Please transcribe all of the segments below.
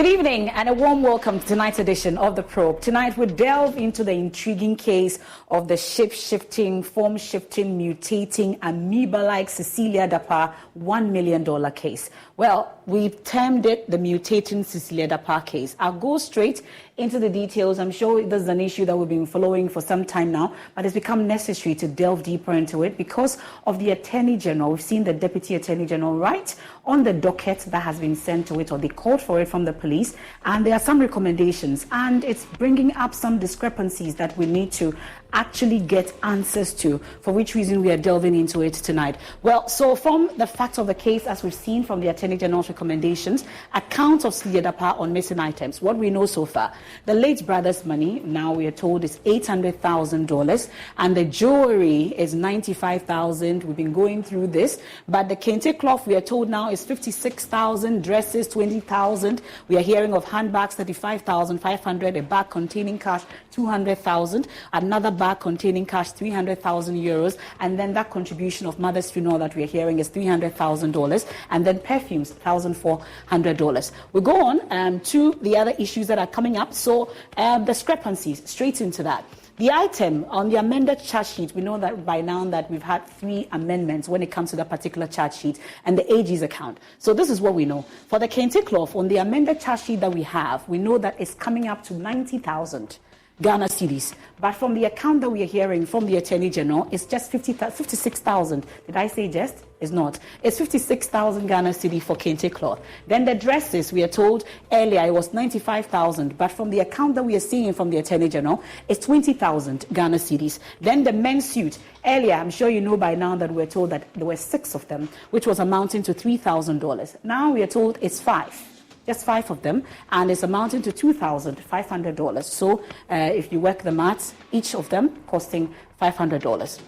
Good evening and a warm welcome to tonight's edition of The Probe. Tonight we delve into the intriguing case of the shape-shifting, form-shifting, mutating, amoeba-like Cecilia Dapaah $1 million case. Well, we've termed it the Mutating Cecilia Dapaah case. I'll go straight into the details. I'm sure this is an issue that we've been following for some time now, but it's become necessary to delve deeper into it because of the Attorney General. We've seen the Deputy Attorney General right on the docket that has been sent to it, or they called for it from the police, and there are some recommendations, and it's bringing up some discrepancies that we need to actually get answers to, for which reason we are delving into it tonight. Well, so from the facts of the case, as we've seen from the Attorney General's recommendations, accounts of Cecilia Dapaah on missing items. What we know so far, the late brother's money, now we are told, is $800,000, and the jewelry is $95,000. We've been going through this, but the kente cloth, we are told now, is $56,000, dresses $20,000. We are hearing of handbags $35,500, a bag containing cash $200,000, another bag containing cash 300,000 euros, and then that contribution of mother's funeral that we are hearing is $300,000, and then perfumes $1,400. We go on to the other issues that are coming up. So discrepancies, straight into that. The item on the amended charge sheet, we know that by now that we've had 3 amendments when it comes to that particular charge sheet and the AG's account. So this is what we know. For the kente cloth, on the amended charge sheet that we have, we know that it's coming up to 90,000 Ghana cedis. But from the account that we are hearing from the Attorney General, it's just 56,000. Did I say just? It's not. It's 56,000 Ghana cedi for kente cloth. Then the dresses, we are told earlier it was 95,000. But from the account that we are seeing from the Attorney General, it's 20,000 Ghana cedis. Then the men's suit. Earlier, I'm sure you know by now that we're told that there were 6 of them, which was amounting to $3,000. Now we are told it's 5. Just 5 of them, and it's amounting to $2,500. So if you work the maths, each of them costing $500.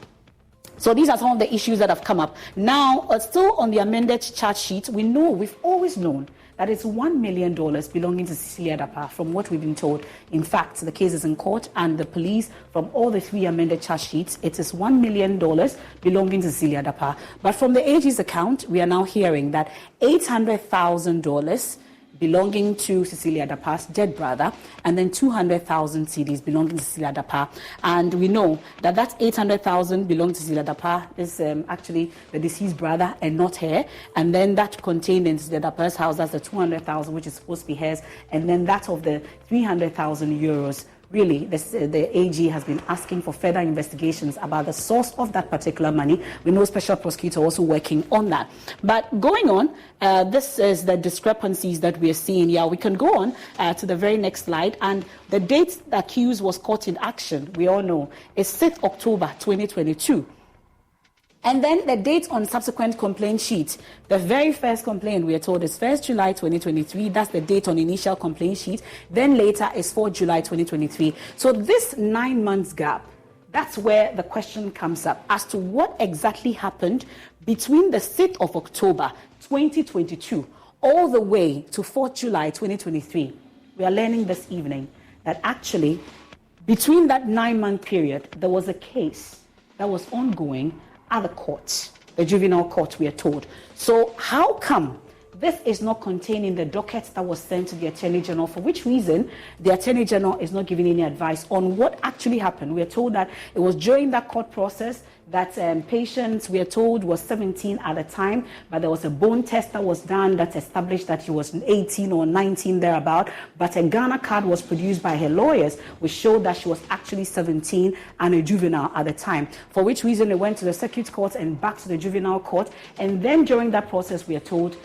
So these are some of the issues that have come up. Now, still on the amended charge sheet, we've always known that it's $1 million belonging to Cecilia Dapaah, from what we've been told. In fact, the case is in court, and the police, from all the 3 amended charge sheets, it is $1 million belonging to Cecilia Dapaah. But from the AG's account, we are now hearing that $800,000 belonging to Cecilia Dapaah's dead brother, and then 200,000 cedis belonging to Cecilia Dapaah. And we know that that 800,000 belonging to Cecilia Dapaah is actually the deceased brother and not her. And then that contained in Cecilia Dapaah's house, that's the 200,000, which is supposed to be hers. And then that of the 300,000 euros. Really, the AG has been asking for further investigations about the source of that particular money. We know Special Prosecutor also working on that. But going on, this is the discrepancies that we are seeing. Yeah, we can go on to the very next slide. And the date the accused was caught in action, we all know, is 6th October 2022. And then the date on subsequent complaint sheet, the very first complaint we are told is 1st July 2023. That's the date on initial complaint sheet. Then later is 4th July 2023. So this 9 months gap, that's where the question comes up as to what exactly happened between the 6th of October 2022 all the way to 4th July 2023. We are learning this evening that actually between that 9-month period, there was a case that was ongoing at the court, the juvenile court, we are told. So how come this is not contained in the docket that was sent to the Attorney General, for which reason the Attorney General is not giving any advice on what actually happened? We are told that it was during that court process that patient, we are told, was 17 at the time, but there was a bone test that was done that established that he was 18 or 19 thereabout, but a Ghana card was produced by her lawyers which showed that she was actually 17 and a juvenile at the time, for which reason they went to the circuit court and back to the juvenile court. And then during that process, we are told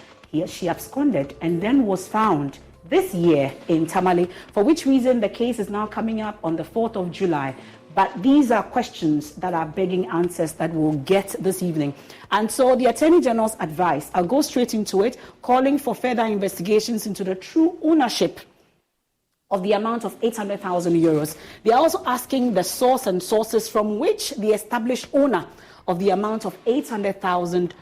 she absconded and then was found this year in Tamale, for which reason the case is now coming up on the 4th of July. But these are questions that are begging answers that we'll get this evening. And so the Attorney General's advice, I'll go straight into it, calling for further investigations into the true ownership of the amount of 800,000 euros. They are also asking the source and sources from which the established owner of the amount of 800,000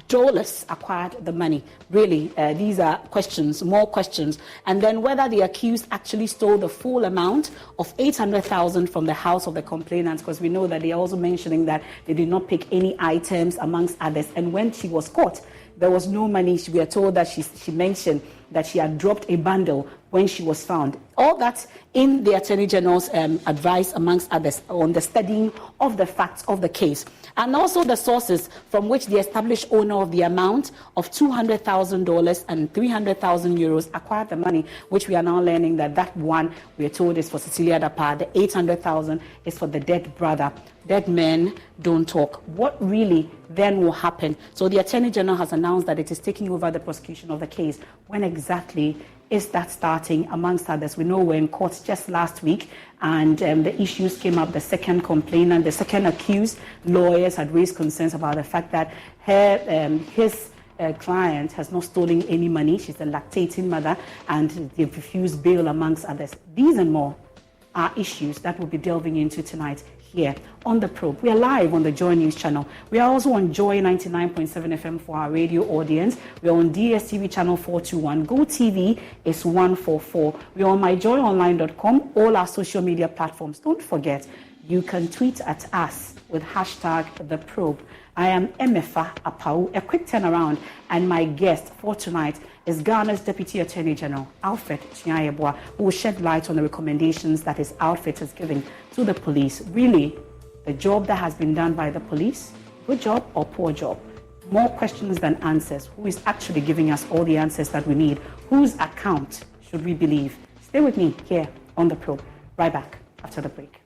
dollars acquired the money. Really, these are questions, more questions. And then whether the accused actually stole the full amount of 800,000 from the house of the complainant, because we know that they are also mentioning that they did not pick any items amongst others. And when she was caught, there was no money. We are told that she mentioned that she had dropped a bundle when she was found. All that in the Attorney General's advice, amongst others, on the studying of the facts of the case. And also the sources from which the established owner of the amount of $200,000 and 300,000 euros acquired the money, which we are now learning that one, we are told, is for Cecilia Dapaah. The 800,000 is for the dead brother. Dead men don't talk. What really then will happen? So the Attorney General has announced that it is taking over the prosecution of the case. When exactly is that starting, amongst others? We know we're in court just last week, and the issues came up. The second complainant, the second accused, lawyers had raised concerns about the fact that his client has not stolen any money. She's a lactating mother, and they've refused bail, amongst others. These and more are issues that we'll be delving into tonight here on The Probe. We are live on the Joy News channel. We are also on Joy 99.7 FM for our radio audience. We are on DSTV channel 421. Go TV is 144. We are on myjoyonline.com, all our social media platforms. Don't forget, you can tweet at us with hashtag The Probe. I am Emefa Apau, a quick turnaround, and my guest for tonight is Ghana's Deputy Attorney General, Alfred Tuah, who will shed light on the recommendations that his outfit is giving to the police. Really, the job that has been done by the police, good job or poor job? More questions than answers. Who is actually giving us all the answers that we need? Whose account should we believe? Stay with me here on The Probe. Right back after the break.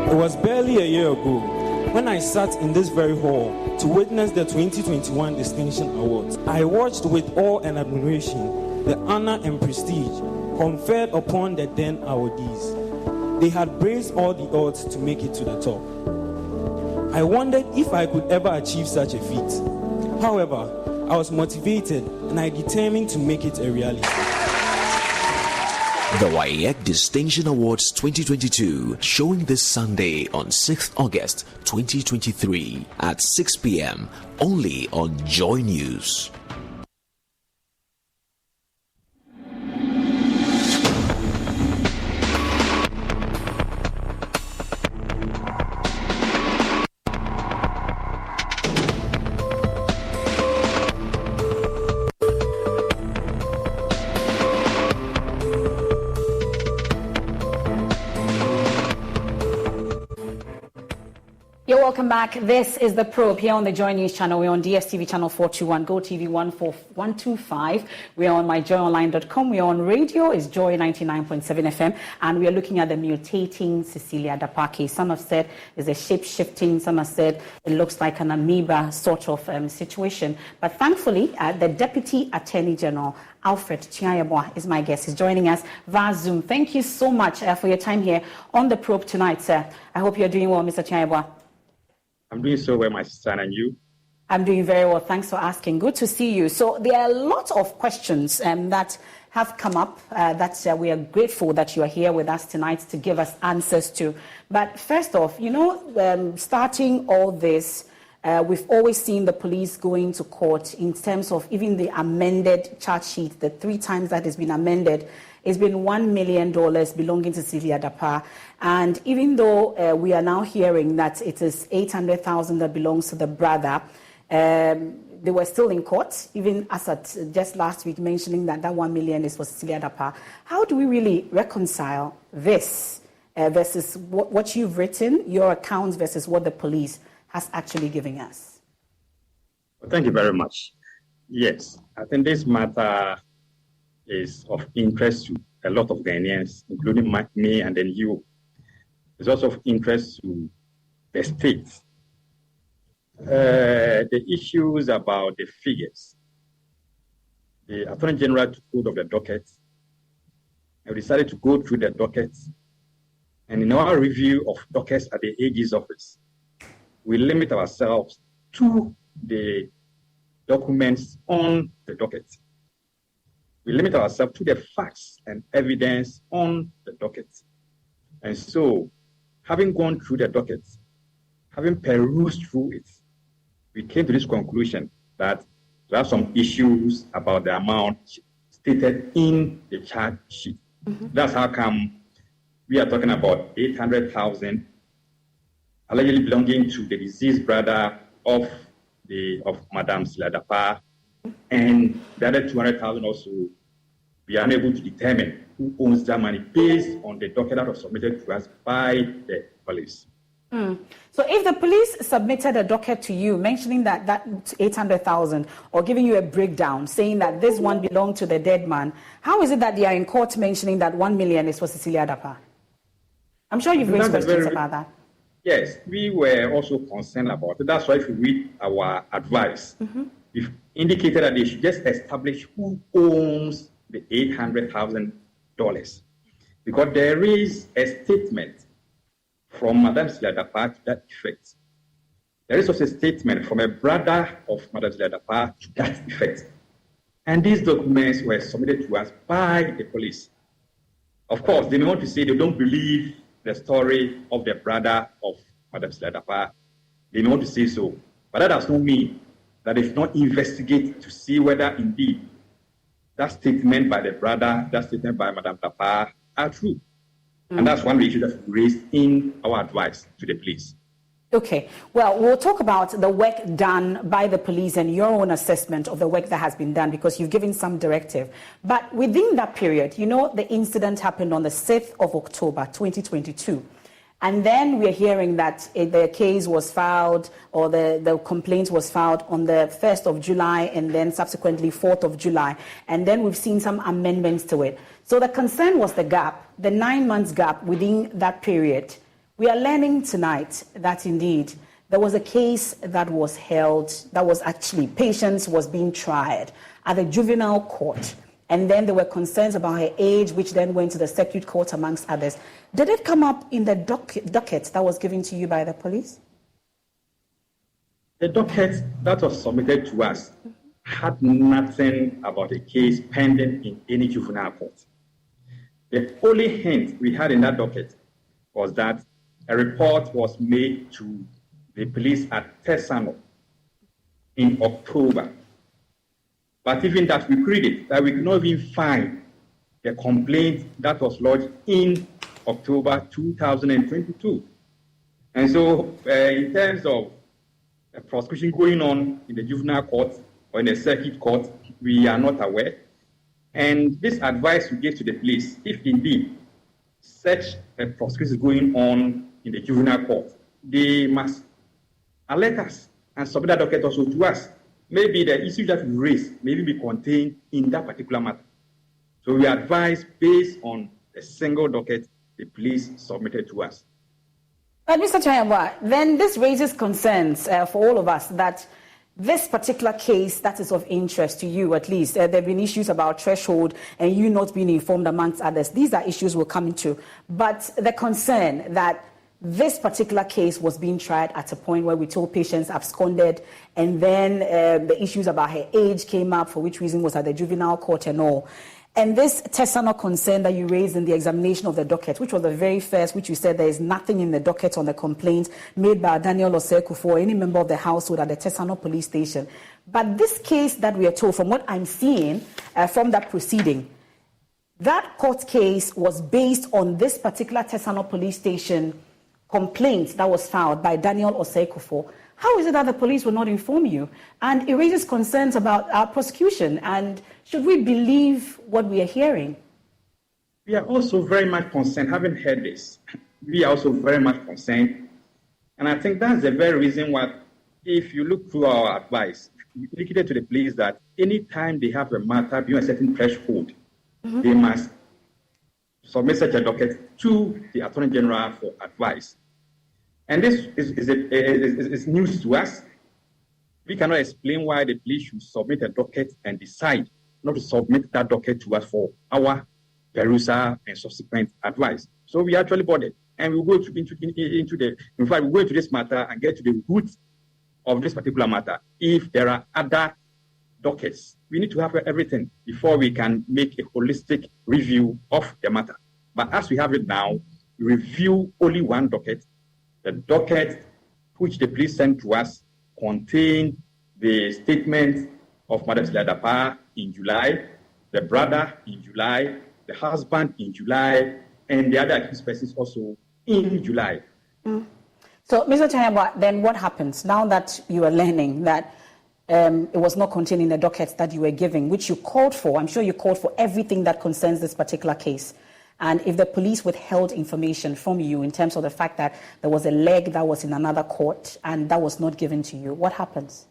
It was barely a year ago when I sat in this very hall to witness the 2021 Distinction Awards. I watched with awe and admiration the honor and prestige conferred upon the then awardees. They had braved all the odds to make it to the top. I wondered if I could ever achieve such a feat. However, I was motivated and I determined to make it a reality. The WAEC Distinction Awards 2022, showing this Sunday on 6th August 2023 at 6 p.m. only on Joy News. Welcome back. This is The Probe here on the Joy News channel. We're on DSTV channel 421, Go TV 125. We're on myjoyonline.com. We're on radio, it's Joy 99.7 FM, and we are looking at the Mutating Cecilia Dapaah case. Some have said it's a shape-shifting, some have said it looks like an amoeba sort of situation. But thankfully, the Deputy Attorney General, Alfred Tuah, is my guest. He's joining us via Zoom. Thank you so much for your time here on The Probe tonight, sir. I hope you're doing well, Mr. Tuah. I'm doing so well, my sister, and you? I'm doing very well. Thanks for asking. Good to see you. So there are a lot of questions that have come up that we are grateful that you are here with us tonight to give us answers to. But first off, starting all this, we've always seen the police going to court in terms of even the amended charge sheet, the 3 times that has been amended. It's been $1 million belonging to Cecilia Dapaah. And even though we are now hearing that it is $800,000 that belongs to the brother, they were still in court, even as at just last week, mentioning that 1 million is for Cecilia Dapaah. How do we really reconcile this versus what you've written, your accounts, versus what the police has actually given us? Well, thank you very much. Yes, I think this matter is of interest to a lot of Ghanaians, including me and then you. It's also of interest to the state. The issues about the figures. The Attorney General took hold of the docket and we decided to go through the docket. And in our review of dockets at the AG's office, we limit ourselves to the documents on the docket. We limit ourselves to the facts and evidence on the docket. And so, having gone through the docket, having perused through it, we came to this conclusion that there are some issues about the amount stated in the charge sheet. Mm-hmm. That's how come we are talking about 800,000 allegedly belonging to the deceased brother of Madam Cecilia Dapaah, and the other 200,000 also, we are unable to determine who owns that money based on the document that was submitted to us by the police. So if the police submitted a docket to you mentioning that 800,000 or giving you a breakdown saying that this one belonged to the dead man, how is it that they are in court mentioning that 1 million is for Cecilia Dapaah? I'm sure you've raised questions about that. Yes, we were also concerned about it. That's why if you read our advice, we've indicated that they should just establish who owns the $800,000. Because there is a statement from Madam Cecilia Dapaah to that effect. There is also a statement from a brother of Madam Cecilia Dapaah to that effect. And these documents were submitted to us by the police. Of course, they may want to say they don't believe the story of the brother of Madam Cecilia Dapaah. They may want to say so. But that does not mean that they should not investigate to see whether indeed that statement by the brother, that statement by Madam Dapaah are true. And that's one issue that we raised in our advice to the police. Okay. Well, we'll talk about the work done by the police and your own assessment of the work that has been done, because you've given some directive. But within that period, the incident happened on the 6th of October, 2022. And then we're hearing that the case was filed, or the complaint was filed on the 1st of July and then subsequently 4th of July. And then we've seen some amendments to it. So the concern was the gap, the 9 months gap within that period. We are learning tonight that indeed there was a case that was held, that was actually, Patience was being tried at the juvenile court. And then there were concerns about her age, which then went to the circuit court, amongst others. Did it come up in the docket that was given to you by the police? The docket that was submitted to us had nothing about a case pending in any juvenile court. The only hint we had in that docket was that a report was made to the police at Tesano in October. But even that, we read it, that we could not even find the complaint that was lodged in October 2022. And so, in terms of a prosecution going on in the juvenile court or in the circuit court, we are not aware. And this advice we gave to the police, if indeed such a prosecution is going on in the juvenile court, they must alert us and submit that docket also to us. Maybe the issue that we raise may be contained in that particular matter. So we advise based on the single docket the police submitted to us. But Mr. Chayamba, then this raises concerns for all of us that this particular case that is of interest to you, at least, there have been issues about threshold and you not being informed amongst others. These are issues we'll come into. But the concern that this particular case was being tried at a point where we told Patience absconded, and then the issues about her age came up, for which reason was at the juvenile court and all. And this Tesano concern that you raised in the examination of the docket, which was the very first, which you said there is nothing in the docket on the complaint made by Daniel Osekufu or any member of the household at the Tesano police station. But this case that we are told, from what I'm seeing from that proceeding, that court case was based on this particular Tesano police station complaint that was filed by Daniel Osei-Kuffour, how is it that the police will not inform you? And it raises concerns about our prosecution. And should we believe what we are hearing? We are also very much concerned, having heard this. We are also very much concerned. And I think that's the very reason why, if you look through our advice, we indicated to the police that anytime they have a matter beyond a certain threshold, they must submit such a docket to the Attorney General for advice. And this is news to us. We cannot explain why the police should submit a docket and decide not to submit that docket to us for our perusal and subsequent advice. So we are actually bothered, and we will go in fact, we go into this matter and get to the root of this particular matter. If there are other dockets, we need to have everything before we can make a holistic review of the matter. But as we have it now, we review only one docket. The docket which the police sent to us contained the statement of Madam Cecilia Dapaah in July, the brother in July, the husband in July, and the other accused persons also in July. So, Mr. Chayabwa, then what happens now that you are learning that it was not contained in the dockets that you were giving, which you called for? I'm sure you called for everything that concerns this particular case. And if the police withheld information from you in terms of the fact that there was a leg that was in another court and that was not given to you, what happens?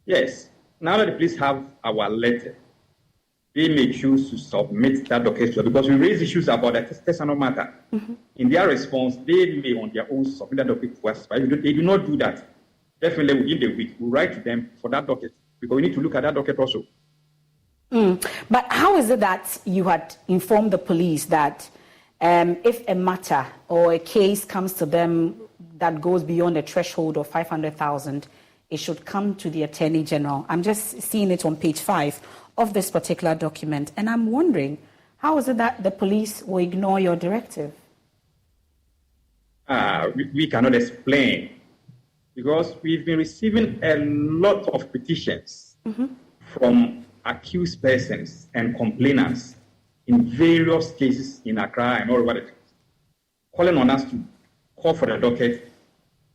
Yes. Now that the police have our letter, they may choose to submit that docket to us because we raise issues about the testimonial matter. In their response, they may on their own submit that docket to us. But if they do not do that, definitely within the week, we'll write to them for that docket because we need to look at that docket also. But how is it that you had informed the police that if a matter or a case comes to them that goes beyond a threshold of 500,000, it should come to the Attorney General? I'm just seeing it on page 5 of this particular document, and I'm wondering, how is it that the police will ignore your directive? We cannot explain because we've been receiving a lot of petitions from accused persons and complainants in various cases in Accra and all over the country, calling on us to call for the docket,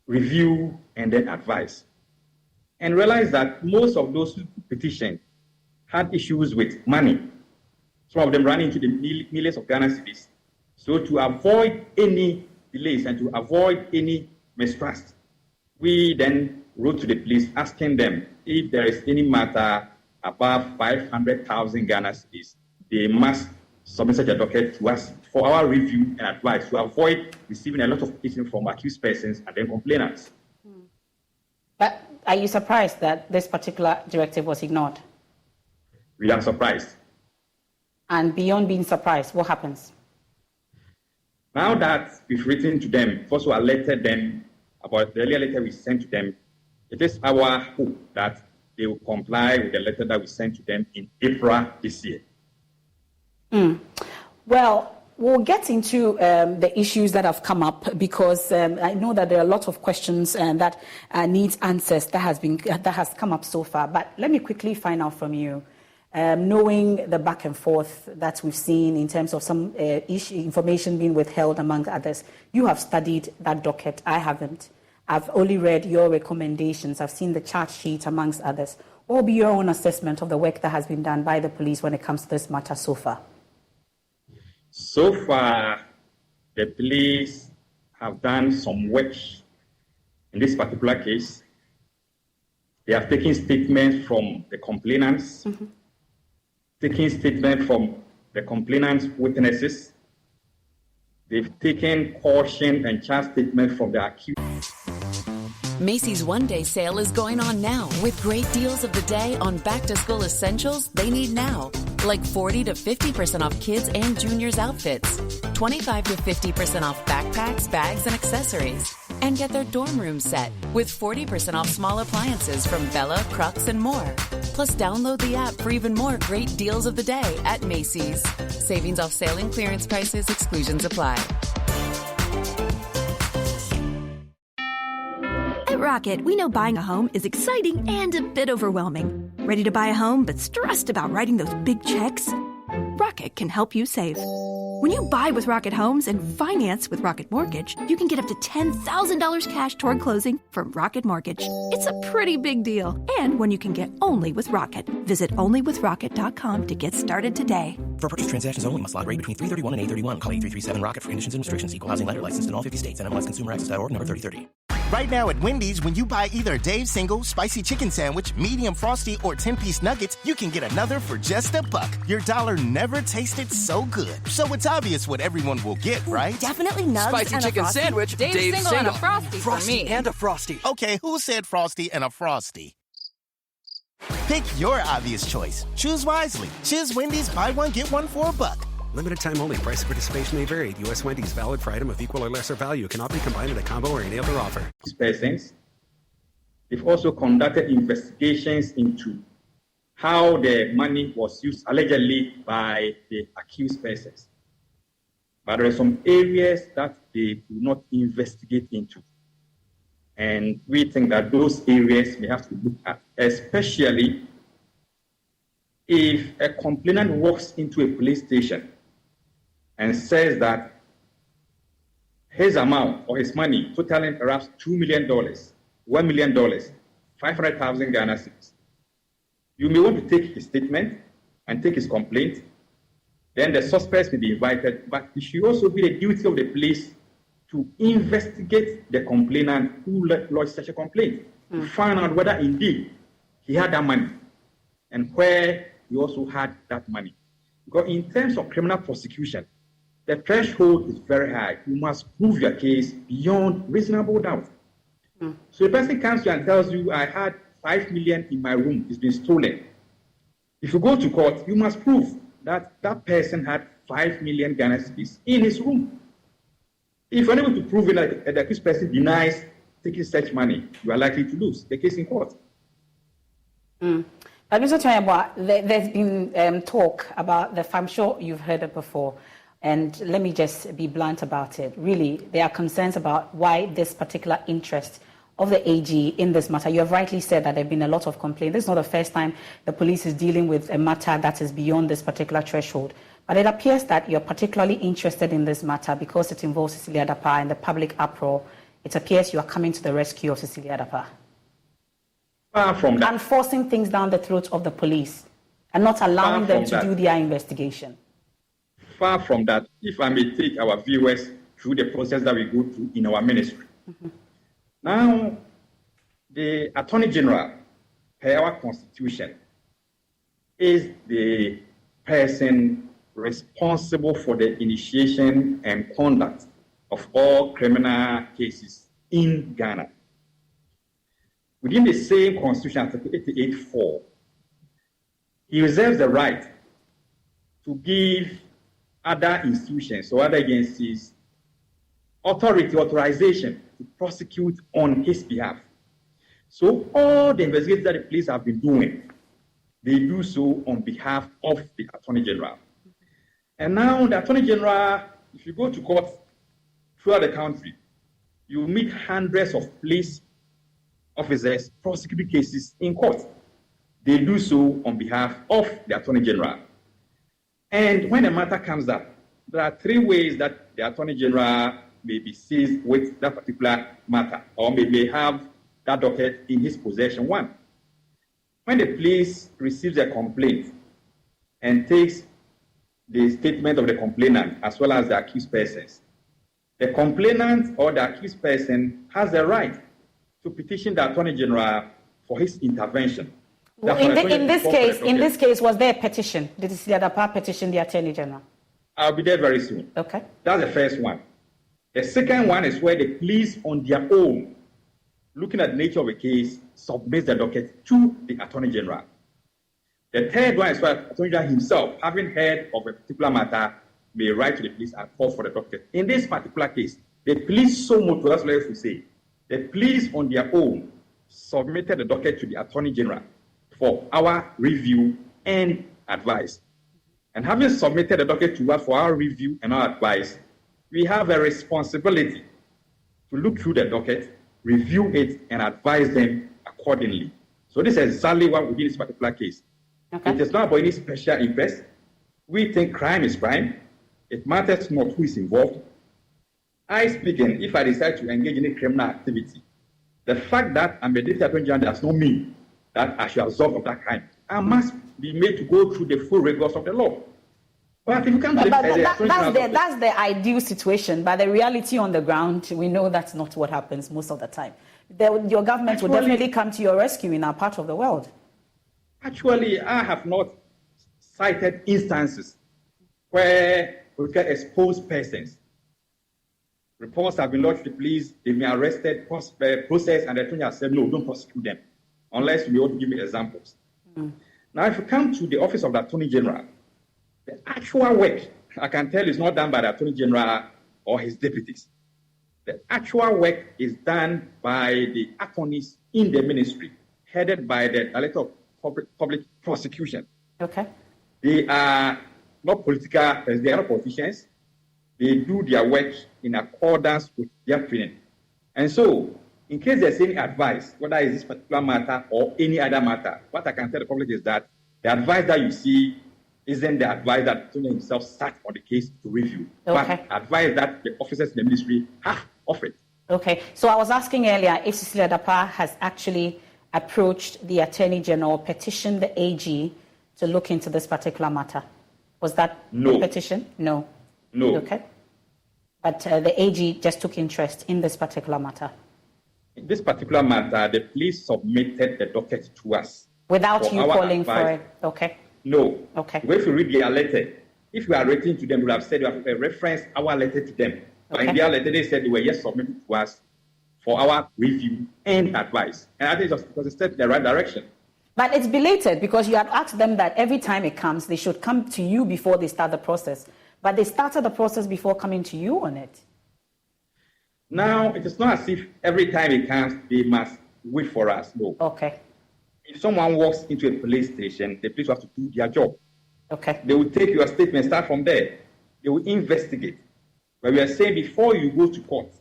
review, and then advise. And realize that most of those petitions had issues with money. Some of them ran into the millions of Ghana cedis. So to avoid any delays and to avoid any mistrust, we then wrote to the police asking them if there is any matter above 500,000 Ghana cedis, they must submit such a docket to us for our review and advice to avoid receiving a lot of petitions from accused persons and then complainants. But are you surprised that this particular directive was ignored? We are surprised. And beyond being surprised, what happens? Now that we've written to them, also alerted them about the earlier letter we sent to them, it is our hope that they will comply with the letter that we sent to them in April this year. Well, we'll get into the issues that have come up because I know that there are a lot of questions that need answers that has come up so far. But let me quickly find out from you, knowing the back and forth that we've seen in terms of some information being withheld among others. You have studied that docket. I haven't. I've only read your recommendations. I've seen the charge sheet amongst others. What will be your own assessment of the work that has been done by the police when it comes to this matter so far? So far, the police have done some work in this particular case. They have taken statements from the complainants, taken statements from the complainants' witnesses. They've taken caution and charge statements from the accused. Macy's one-day sale is going on now with great deals of the day on back-to-school essentials they need now, like 40 to 50% off kids and juniors outfits, 25 to 50% off backpacks, bags, and accessories. And get their dorm room set with 40% off small appliances from Bella, Crux, and more. Plus, download the app for even more great deals of the day at Macy's. Savings off sale and clearance prices, exclusions apply. At Rocket, we know buying a home is exciting and a bit overwhelming. Ready to buy a home but stressed about writing those big checks? Rocket can help you save. When you buy with Rocket Homes and finance with Rocket Mortgage, you can get up to $10,000 cash toward closing from Rocket Mortgage. It's a pretty big deal. And one you can get only with Rocket. Visit onlywithrocket.com to get started today. For purchase transactions only, must log rate between 331 and 831. Call 8337 Rocket for conditions and restrictions. Equal housing lender licensed in all 50 states. NMLSConsumerAccess.org number 3030. Right now at Wendy's, when you buy either Dave's Single, Spicy Chicken Sandwich, Medium Frosty, or 10-piece nuggets, you can get another for just $1. Your dollar never tasted so good. So it's obvious what everyone will get, right? Definitely nugs Spicy and chicken a Frosty. sandwich, Dave's Single, and a Frosty for me. and a Frosty. Okay, who said Frosty and a Frosty? Pick your obvious choice. Choose wisely. Choose Wendy's, buy one, get one for $1. Limited time only. Price of participation may vary. U.S. Wendy's, valid for item of equal or lesser value. Cannot be combined in a combo or any other offer. Persons. They've also conducted investigations into how the money was used allegedly by the accused persons. But there are some areas that they do not investigate into. And we think that those areas we have to look at, especially if a complainant walks into a police station and says that his amount or his money totaling perhaps $2 million, $1 million, 500,000 Ghana cedis. You may want to take his statement and take his complaint. Then the suspects may be invited, but it should also be the duty of the police to investigate the complainant who lodged such a complaint, to find out whether indeed he had that money and where he also had that money. Because in terms of criminal prosecution, the threshold is very high. You must prove your case beyond reasonable doubt. So the person comes to you and tells you, I had 5 million in my room, it's been stolen. If you go to court, you must prove that that person had 5 million Ghana cedis in his room. If you're unable to prove it, like the accused person denies taking such money, you are likely to lose the case in court. But Mr. Tuah, there's been talk about I'm sure you've heard it before, and let me just be blunt about it. Really, there are concerns about why this particular interest of the AG in this matter. You have rightly said that there have been a lot of complaints. This is not the first time the police is dealing with a matter that is beyond this particular threshold. But it appears that you're particularly interested in this matter because it involves Cecilia Dapaah and the public uproar. It appears you are coming to the rescue of Cecilia Dapaah. Far from that. And forcing things down the throat of the police and not allowing them to do their investigation. Far from that. If I may take our viewers through the process that we go through in our ministry. Now, the Attorney General, per our Constitution, is the person responsible for the initiation and conduct of all criminal cases in Ghana. Within the same Constitution, Article 88(4), he reserves the right to give other institutions or other agencies authorization to prosecute on his behalf. So all the investigations that the police have been doing, they do so on behalf of the Attorney General. And now the Attorney General, if you go to court throughout the country, you meet hundreds of police officers prosecuting cases in court. They do so on behalf of the Attorney General. And when a matter comes up, there are 3 ways that the Attorney General may be seized with that particular matter, or may have that docket in his possession. 1, when the police receives a complaint and takes the statement of the complainant as well as the accused persons, the complainant or the accused person has the right to petition the Attorney General for his intervention. Well, in this case, was there a petition? Did Cecilia Dapaah petition the Attorney General? I'll be there very soon. Okay. That's the first one. The second one is where the police on their own, looking at the nature of the case, submits the docket to the Attorney General. The third one is where the Attorney General himself, having heard of a particular matter, may write to the police and call for the docket. In this particular case, the police so much, that's what I have to say, the police on their own submitted the docket to the Attorney General for our review and advice. And having submitted the docket to us for our review and our advice, we have a responsibility to look through the docket, review it, and advise them accordingly. So this is exactly what we did in this particular case. Okay. It is not about any special interest. We think crime is crime, It matters not who is involved. I speaking, if I decide to engage in a criminal activity, the fact that I'm a deputy attorney general does not mean that I should absolve of that crime. I must be made to go through the full rigors of the law. But if you come to that's the ideal situation. But the reality on the ground, we know that's not what happens most of the time. Your government will definitely come to your rescue in our part of the world. Actually, I have not cited instances where we get exposed persons. Reports have been lodged to the police, they've been arrested, processed, and the attorney has said, no, don't prosecute them, unless you want to give me examples. Now, if you come to the office of the Attorney General, the actual work, I can tell, is not done by the Attorney General or his deputies. The actual work is done by the attorneys in the ministry, headed by the Director of Public Prosecution. Okay. They are not political, they are not politicians. They do their work in accordance with their training. And so, in case there's any advice, whether it's this particular matter or any other matter, what I can tell the public is that the advice that you see isn't the advice that the attorney himself sat on the case to review, but advice that the officers in the ministry have offered. Okay, so I was asking earlier if Cecilia Dapaah has actually approached the Attorney General, petitioned the AG to look into this particular matter. Was that the petition? No. Okay. But the AG just took interest in this particular matter. In this particular matter, the police submitted the docket to us. Without you calling for it? Okay. No. Okay. If you read their letter, if you are writing to them, you would have said you have referenced our letter to them. But in their letter, they said they were yes submitted to us for our review and advice. And I think it was a step in the right direction. But it's belated because you had asked them that every time it comes, they should come to you before they start the process. But they started the process before coming to you on it. Now, it is not as if every time it comes, they must wait for us. No. Okay. If someone walks into a police station, the police have to do their job. Okay. They will take your statement, start from there. They will investigate. But we are saying before you go to court,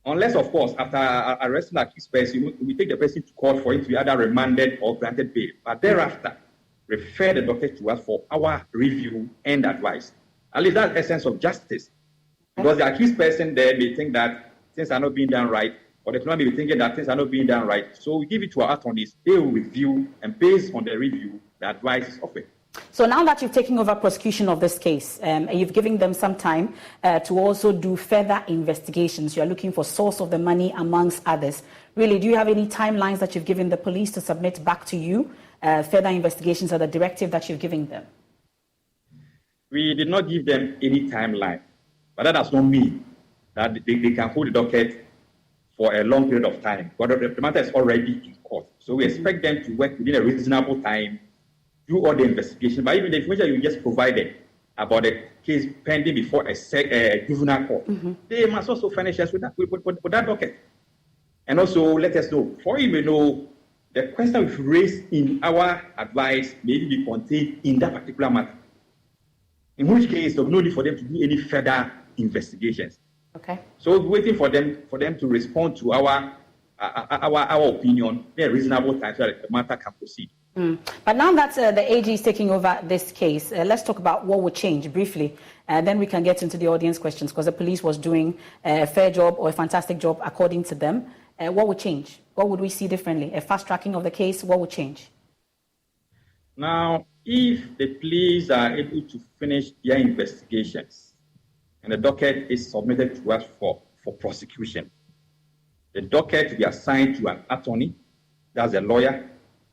unless, of course, after arresting the accused person, we take the person to court for it to be either remanded or granted bail. But thereafter, refer the docket to us for our review and advice. At least that's the essence of justice. Because the accused person there may think that things are not being done right, or the client may be thinking that things are not being done right. So we give it to our attorneys, they will review, and based on the review, the advice is offered. So now that you've taken over prosecution of this case, you've given them some time to also do further investigations. You're looking for source of the money, amongst others. Really, do you have any timelines that you've given the police to submit back to you, further investigations, or the directive that you've given them? We did not give them any timeline, but that does not mean that they can hold the docket for a long period of time. But the matter is already in court. So we expect them to work within a reasonable time, do all the investigation, but even the information you just provided about the case pending before a juvenile court, they must also furnish us with that docket. And also let us know, for you may know, the question we've raised in our advice may be contained in that particular matter. In which case, there's no need for them to do any further investigations. Okay. So we're waiting for them to respond to our opinion in a reasonable time so that the matter can proceed. But now that the AG is taking over this case, let's talk about what would change briefly. Then we can get into the audience questions because the police was doing a fair job or a fantastic job according to them. What would change? What would we see differently? A fast tracking of the case, what would change? Now, if the police are able to finish their investigations and the docket is submitted to us for prosecution, the docket will be assigned to an attorney, that's a lawyer,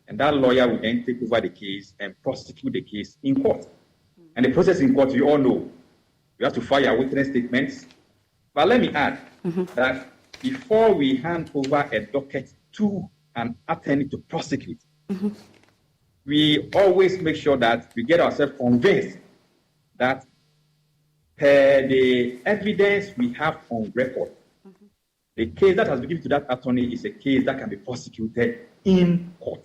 and that lawyer will then take over the case and prosecute the case in court. And the process in court, you all know, you have to file your witness statements. But let me add that before we hand over a docket to an attorney to prosecute, we always make sure that we get ourselves convinced that the evidence we have on record, the case that has been given to that attorney is a case that can be prosecuted in court.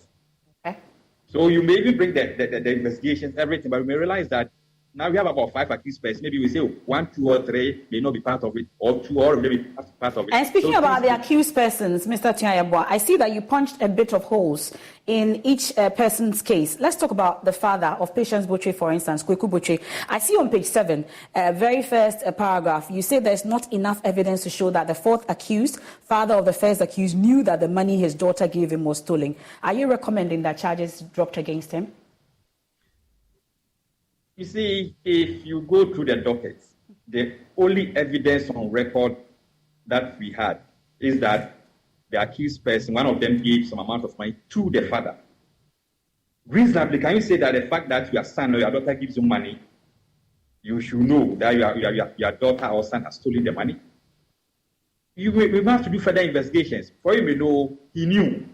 So you may even bring the investigations, everything, but you may realize that Now we have about 5 accused persons. Maybe we say 1, 2, or 3 may not be part of it, or 2 or maybe part of it. And speaking about the accused persons, Mr. Tuah, I see that you punched a bit of holes in each person's case. Let's talk about the father of Patience Butchie, for instance, Kweku Butchie. I see on page 7, very first paragraph, you say there's not enough evidence to show that the fourth accused, father of the first accused, knew that the money his daughter gave him was stolen. Are you recommending that charges dropped against him? You see, if you go through the dockets, the only evidence on record that we had is that the accused person, one of them gave some amount of money to the father. Reasonably, can you say that the fact that your son or your daughter gives you money, you should know that your daughter or son has stolen the money? We must do further investigations. For you may know, he knew.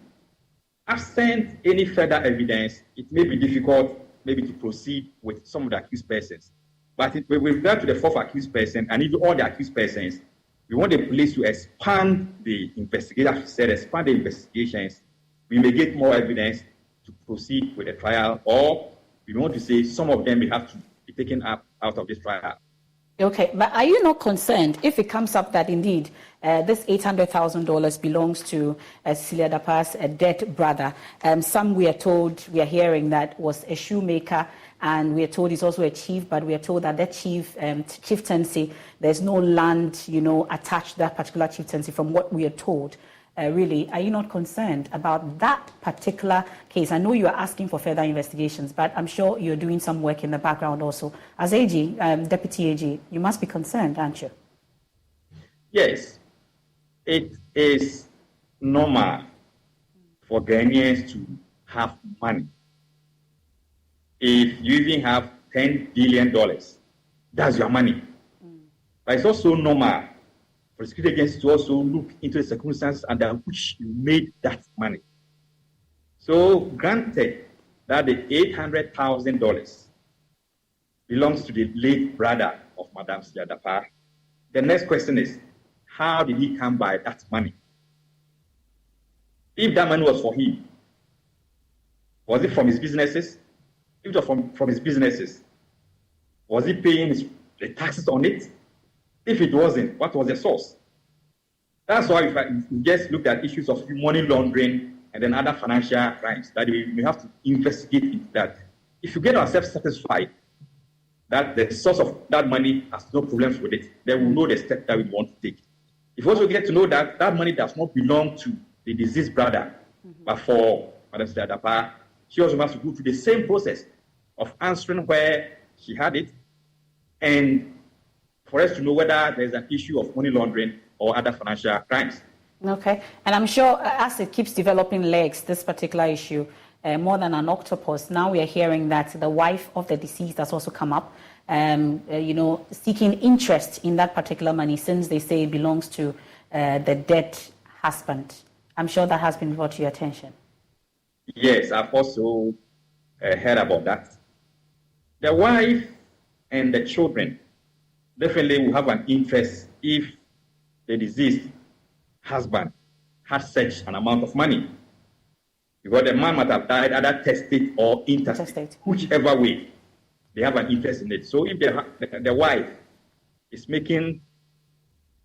Absent any further evidence, it may be difficult maybe to proceed with some of the accused persons. But with regard to the fourth accused person and even all the accused persons, we want the police to expand the investigation, as we said, expand the investigations. We may get more evidence to proceed with the trial, or we want to say some of them may have to be taken up out of this trial. Okay, but are you not concerned if it comes up that indeed this $800,000 belongs to Cecilia Dapaah's dead brother? Some we are hearing that was a shoemaker, and we are told he's also a chief, but we are told that that chieftaincy, there's no land, attached to that particular chieftaincy from what we are told. Really, are you not concerned about that particular case? I know you are asking for further investigations, but I'm sure you're doing some work in the background also. As AG, Deputy AG, you must be concerned, aren't you? Yes, it is normal for Ghanaians to have money. If you even have $10 billion, that's your money. But it's also normal for the security agencies to also look into the circumstances under which you made that money. So, granted that the $800,000 belongs to the late brother of Madam Cecilia Dapaah, the next question is, how did he come by that money? If that money was for him, was it from his businesses? If it was from his businesses, was he paying the taxes on it? If it wasn't, what was the source? That's why we just looked at issues of money laundering and then other financial crimes that we have to investigate into that. If you get ourselves satisfied that the source of that money has no problems with it, then we'll know the step that we want to take. If we also get to know that that money does not belong to the deceased brother, but for Madam Cecilia Dapaah, she also has to go through the same process of answering where she had it, and for us to know whether there's an issue of money laundering or other financial crimes. Okay, and I'm sure as it keeps developing legs, this particular issue, more than an octopus, now we are hearing that the wife of the deceased has also come up, seeking interest in that particular money since they say it belongs to the dead husband. I'm sure that has been brought to your attention. Yes, I've also heard about that. The wife and the children definitely will have an interest if the deceased husband had such an amount of money. Because the man might have died either testate or intestate, whichever way, they have an interest in it. So if the wife is taking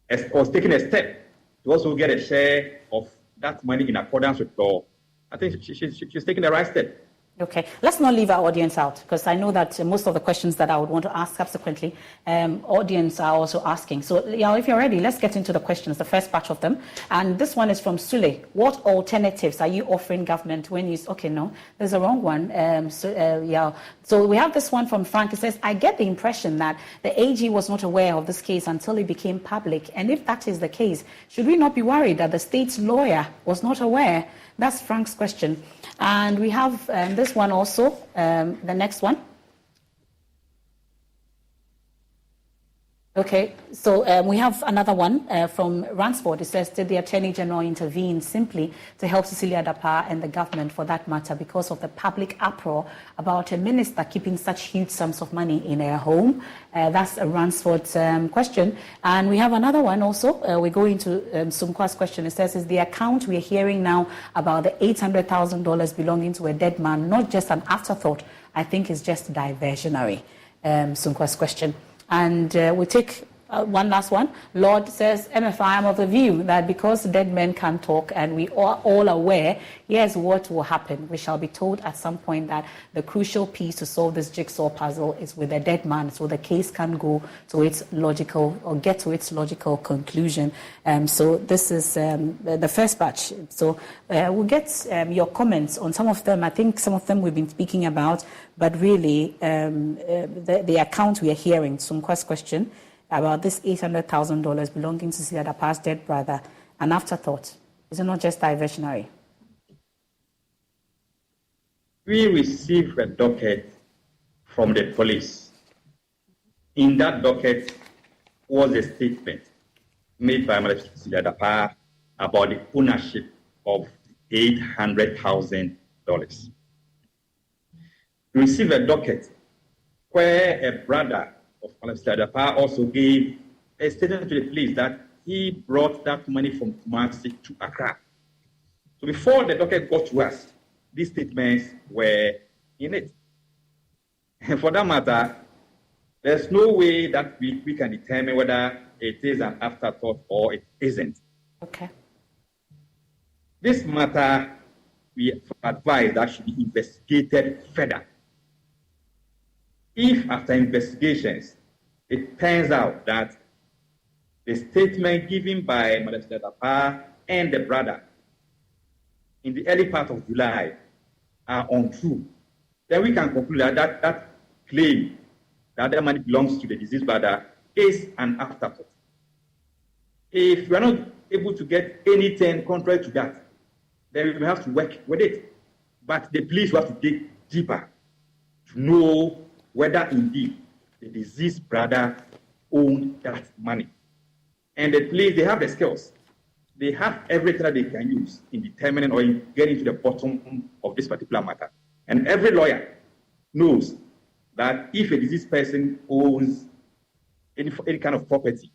a step to also get a share of that money in accordance with law, I think she's taking the right step. Okay, let's not leave our audience out, because I know that most of the questions that I would want to ask subsequently, audience are also asking. So, if you're ready, let's get into the questions, the first batch of them. And this one is from Sule. What alternatives are you offering government when you... Okay, no, there's a wrong one. So we have this one from Frank. It says, I get the impression that the AG was not aware of this case until it became public. And if that is the case, should we not be worried that the state's lawyer was not aware? That's Frank's question. And we have this one also, the next one. Okay, so we have another one from Ransford. It says, did the Attorney General intervene simply to help Cecilia Dapaah and the government for that matter because of the public uproar about a minister keeping such huge sums of money in her home? That's Ransford's question. And we have another one also. We go into Sumkwa's question. It says, is the account we're hearing now about the $800,000 belonging to a dead man not just an afterthought? I think it's just diversionary. Sunkwa's question. And we take one last one. Lord says, MFI, I'm of the view that because dead men can talk and we are all aware, here's what will happen. We shall be told at some point that the crucial piece to solve this jigsaw puzzle is with a dead man, so the case can go to its logical or get to its logical conclusion. So this is the first batch. So we'll get your comments on some of them. I think some of them we've been speaking about, but really the account we are hearing, Sunkwa's question, about this $800,000 belonging to Cecilia Dapaah's dead brother, an afterthought. Is it not just diversionary? We received a docket from the police. In that docket was a statement made by Madam Cecilia Dapaah about the ownership of $800,000. We received a docket where a brother of Madam Cecilia Dapaah also gave a statement to the police that he brought that money from Kumasi to Accra. So before the docket got to us, these statements were in it. And for that matter, there's no way that we can determine whether it is an afterthought or it isn't. Okay. This matter, we advise that should be investigated further. If after investigations, it turns out that the statement given by Madam Cecilia Dapaah and the brother in the early part of July are untrue, then we can conclude that that claim that the money belongs to the deceased brother is an afterthought. If we are not able to get anything contrary to that, then we have to work with it. But the police will have to dig deeper to know whether indeed the deceased brother owned that money. And the police, they have the skills. They have everything that they can use in determining or in getting to the bottom of this particular matter. And every lawyer knows that if a deceased person owns any kind of property,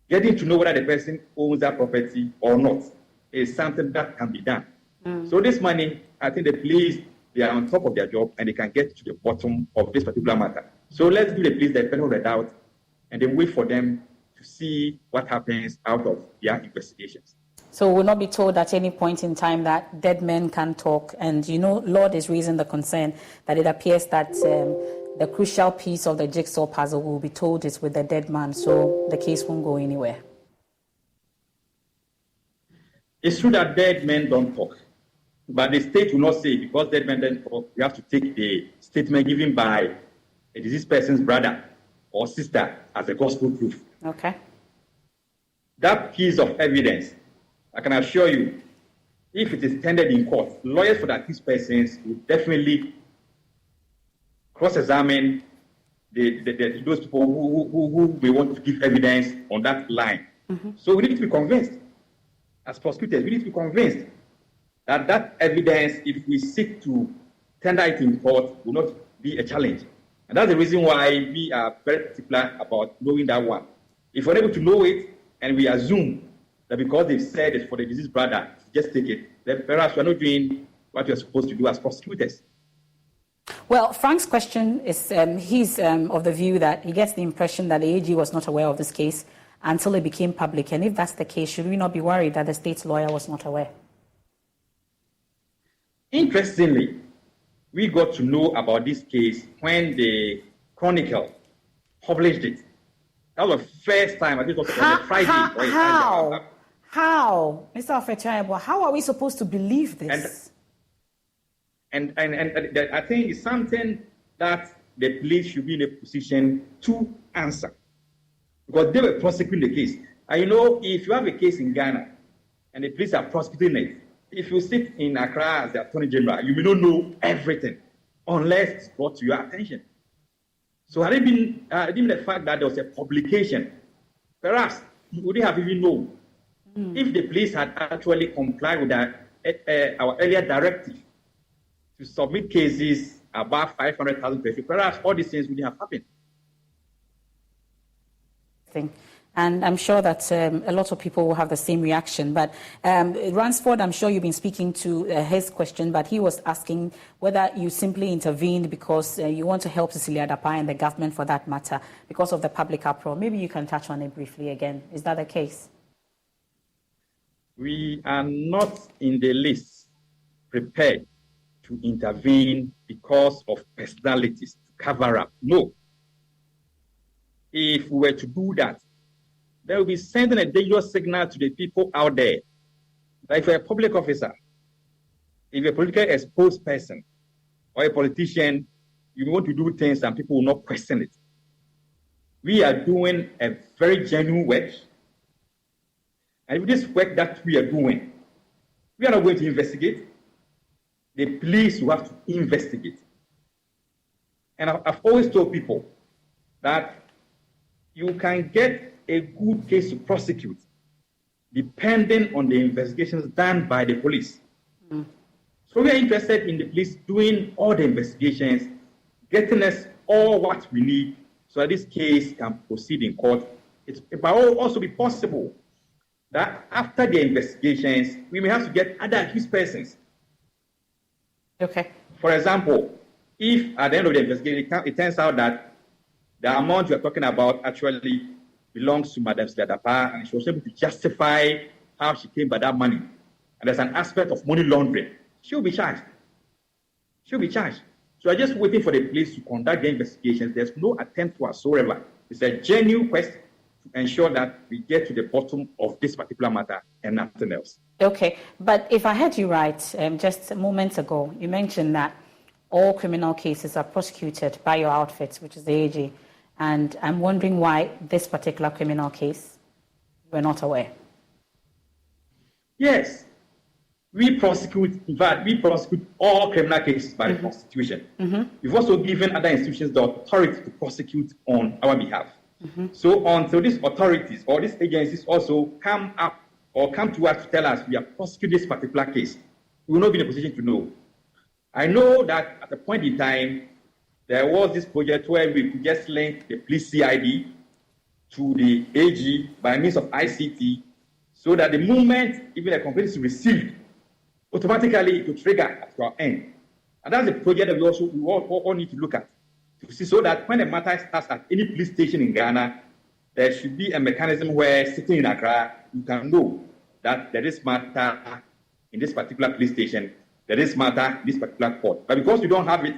getting to know whether the person owns that property or not is something that can be done. So this money, I think the police, they are on top of their job and they can get to the bottom of this particular matter. So let's give the police the benefit of the doubt and then wait for them to see what happens out of their investigations. So we'll not be told at any point in time that dead men can talk. And, you know, Lord is raising the concern that it appears that the crucial piece of the jigsaw puzzle will be told is with the dead man, so the case won't go anywhere. It's true that dead men don't talk. But the state will not say, because dead men don't talk, you have to take the statement given by a deceased person's brother or sister as a gospel proof. Okay. That piece of evidence, I can assure you, if it is tendered in court, lawyers for the accused persons will definitely cross-examine those people who may want to give evidence on that line. So we need to be convinced, as prosecutors, we need to be convinced that evidence, if we seek to tender it in court, will not be a challenge. And that's the reason why we are very particular about knowing that one. If we're able to know it, and we assume that because they've said it's for the deceased brother, just take it, then perhaps we're not doing what we're supposed to do as prosecutors. Well, Frank's question is, he's of the view that he gets the impression that the AG was not aware of this case until it became public. And if that's the case, should we not be worried that the state's lawyer was not aware? Interestingly, we got to know about this case when the Chronicle published it. That was the first time, I think it was on a Friday. How? Mr. Ofechaibo, how are we supposed to believe this? And I think it's something that the police should be in a position to answer. Because they were prosecuting the case. And you know, if you have a case in Ghana and the police are prosecuting it, if you sit in Accra as the Attorney General, you may not know everything unless it's brought to your attention. So had it been the fact that there was a publication, perhaps you wouldn't have even known. If the police had actually complied with our earlier directive to submit cases above 500,000 pesos, perhaps all these things wouldn't have happened. And I'm sure that a lot of people will have the same reaction. But Ransford, I'm sure you've been speaking to his question, but he was asking whether you simply intervened because you want to help Cecilia Dapaah and the government for that matter because of the public uproar. Maybe you can touch on it briefly again. Is that the case? We are not in the least prepared to intervene because of personalities to cover up. No. If we were to do that, they will be sending a dangerous signal to the people out there. Like if you're a public officer, if you're a politically exposed person or a politician, you want to do things and people will not question it. We are doing a very genuine work. And with this work that we are doing, we are not going to investigate. The police will have to investigate. And I've always told people that you can get a good case to prosecute depending on the investigations done by the police. So we are interested in the police doing all the investigations, getting us all what we need so that this case can proceed in court. It will also be possible that after the investigations, we may have to get other accused persons. Okay. For example, if at the end of the investigation, it turns out that the amount we are talking about actually belongs to Madam Cecilia Dapaah, and she was able to justify how she came by that money, and there's an aspect of money laundering, she'll be charged. She'll be charged. So I'm just waiting for the police to conduct the investigations. There's no attempt whatsoever. It's a genuine quest to ensure that we get to the bottom of this particular matter and nothing else. Okay, but if I heard you right, just moments ago, you mentioned that all criminal cases are prosecuted by your outfit, which is the AG. And I'm wondering why this particular criminal case, we're not aware. Yes. We prosecute all criminal cases by the Constitution. We've also given other institutions the authority to prosecute on our behalf. So until these authorities or these agencies also come up or come to us to tell us we are prosecuting this particular case, we will not be in a position to know. I know that at a point in time, there was this project where we could just link the police CID to the AG by means of ICT, so that the moment even a complaint is received, automatically it will trigger at our end. And that's a project that we all need to look at, to see so that when a matter starts at any police station in Ghana, there should be a mechanism where sitting in Accra, you can know that there is matter in this particular police station, there is matter in this particular court. But because you don't have it,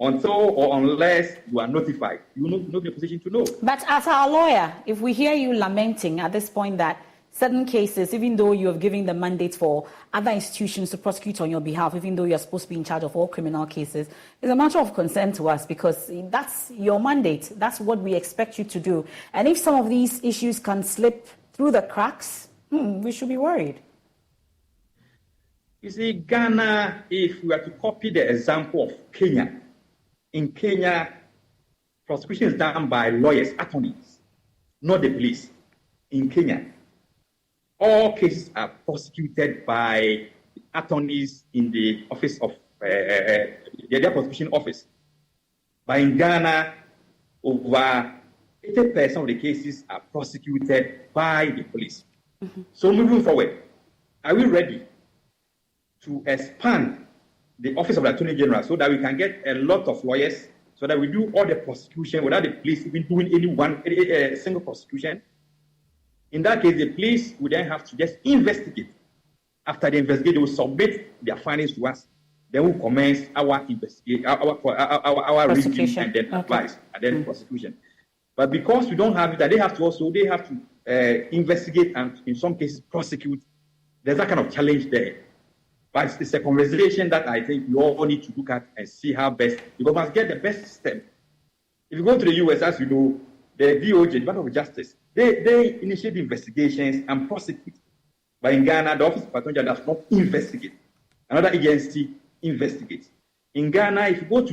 until or unless you are notified, you will not be in a position to know. But as our lawyer, if we hear you lamenting at this point that certain cases, even though you have given the mandate for other institutions to prosecute on your behalf, even though you're supposed to be in charge of all criminal cases, it's a matter of concern to us because that's your mandate. That's what we expect you to do. And if some of these issues can slip through the cracks, we should be worried. You see, Ghana, if we are to copy the example of Kenya, in Kenya, prosecution is done by lawyers, attorneys, not the police. In Kenya, all cases are prosecuted by attorneys in the office of their prosecution office. But in Ghana, over 80% of the cases are prosecuted by the police. So moving forward, are we ready to expand the Office of the Attorney General so that we can get a lot of lawyers so that we do all the prosecution without the police even doing any single prosecution? In that case, the police would then have to just investigate. After they investigate, they will submit their findings to us. Then we'll commence our investigation, our review, and then advice, and then prosecution. But because we don't have it, they have to investigate and in some cases prosecute. There's that kind of challenge there. But it's a conversation that I think we all need to look at and see how best, because we must get the best system. If you go to the US, as you know, the DOJ, Department of Justice, they initiate investigations and prosecute. But in Ghana, the Office of Attorney General does not investigate. Another agency investigates. In Ghana, if you go to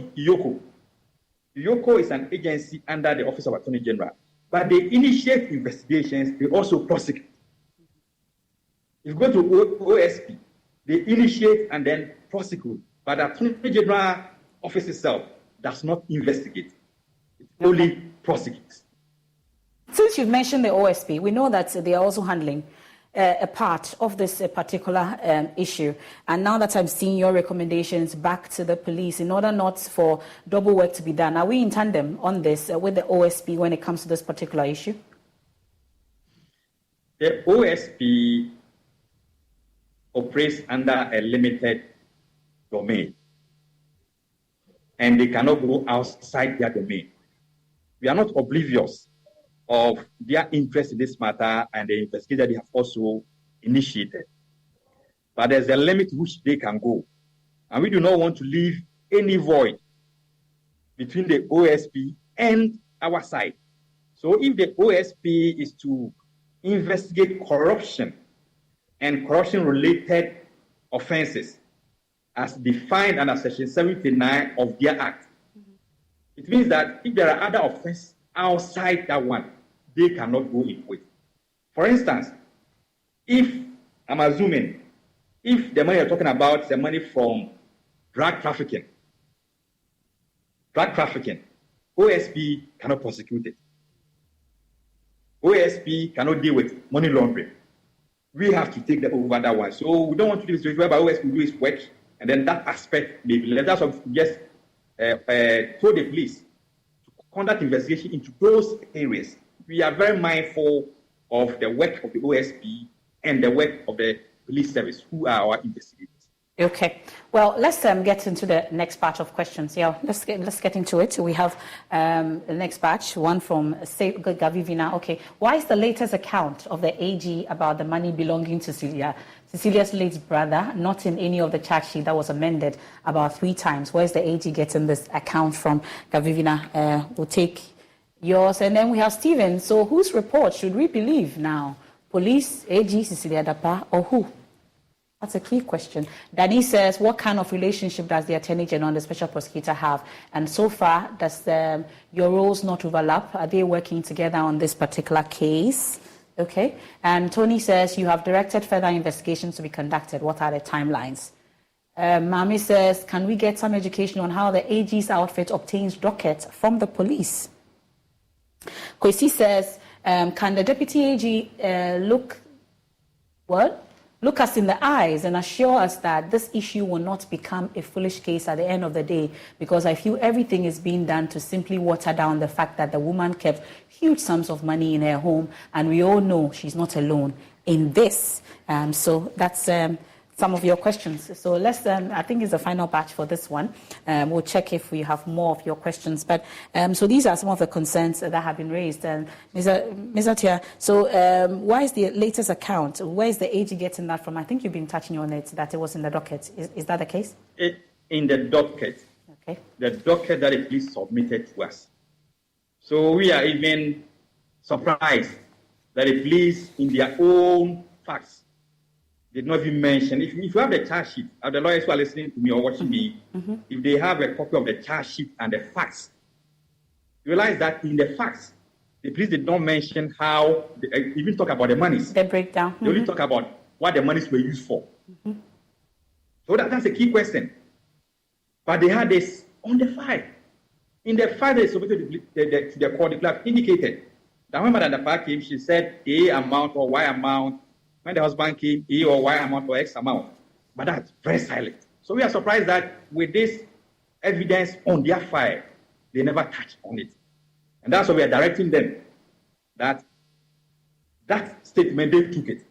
IOCO is an agency under the Office of Attorney General, but they initiate investigations, they also prosecute. If you go to OSP, they initiate and then prosecute, but the Attorney General Office itself does not investigate. It only prosecutes. Since you've mentioned the OSP, we know that they are also handling a part of this particular issue. And now that I'm seeing your recommendations back to the police in order not for double work to be done, are we in tandem on this with the OSP when it comes to this particular issue? The OSP operates under a limited domain, and they cannot go outside their domain. We are not oblivious of their interest in this matter and the investigation they have also initiated. But there's a limit to which they can go. And we do not want to leave any void between the OSP and our side. So if the OSP is to investigate corruption and corruption-related offenses as defined under Section 79 of their Act, it means that if there are other offenses outside that one, they cannot go into it. For instance, if I'm assuming, if the money you're talking about is the money from drug trafficking, OSP cannot prosecute it. OSP cannot deal with money laundering. We have to take over that one. So we don't want to do this whereby OSP will do its work, and then that aspect may be left. That's why we just told the police to conduct investigation into those areas. We are very mindful of the work of the OSP and the work of the police service, who are our investigators. Okay. Well, let's get into the next batch of questions. Yeah, let's get into it. We have the next batch, one from Gavivina. Okay. Why is the latest account of the AG about the money belonging to Cecilia's late brother not in any of the charge sheet that was amended about 3 times? Where's the AG getting this account from? Gavivina, we'll take yours. And then we have Stephen. So whose report should we believe now? Police, AG, Cecilia Dapaah, or who? That's a key question. Danny says, what kind of relationship does the Attorney General and the Special Prosecutor have? And so far, does your roles not overlap? Are they working together on this particular case? Okay. And Tony says, you have directed further investigations to be conducted. What are the timelines? Mami says, can we get some education on how the AG's outfit obtains dockets from the police? Kwesi says, can the Deputy AG look us in the eyes and assure us that this issue will not become a foolish case at the end of the day, because I feel everything is being done to simply water down the fact that the woman kept huge sums of money in her home, and we all know she's not alone in this. So that's some of your questions. So let's, I think it's the final batch for this one. We'll check if we have more of your questions. But so these are some of the concerns that have been raised. Ms. Atia, so why is the latest account? Where is the AG getting that from? I think you've been touching on it, that it was in the docket. Is that the case? In the docket. Okay. The docket that the police submitted to us. So we are even surprised that the police, in their own facts, did not even mention. If you have the charge sheet, the lawyers who are listening to me or watching me, if they have a copy of the charge sheet and the facts, you realize that in the facts, the police did not mention how, they even talk about the monies. The breakdown. They only talk about what the monies were used for. So that's a key question. But they had this on the file. In the file they submitted to the court, the clerk indicated that when Madam Dapaah came, she said A amount or Y amount. When the husband came, A or Y amount or X amount. But that's very silent. So we are surprised that with this evidence on their file, they never touched on it. And that's why we are directing them that statement, they took it.